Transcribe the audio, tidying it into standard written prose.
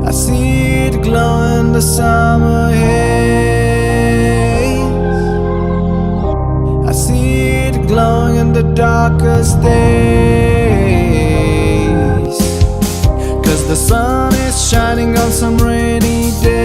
I see it glow in the summer haze. I see it glowing in the darkest days. 'Cause the sun is shining on some rainy day.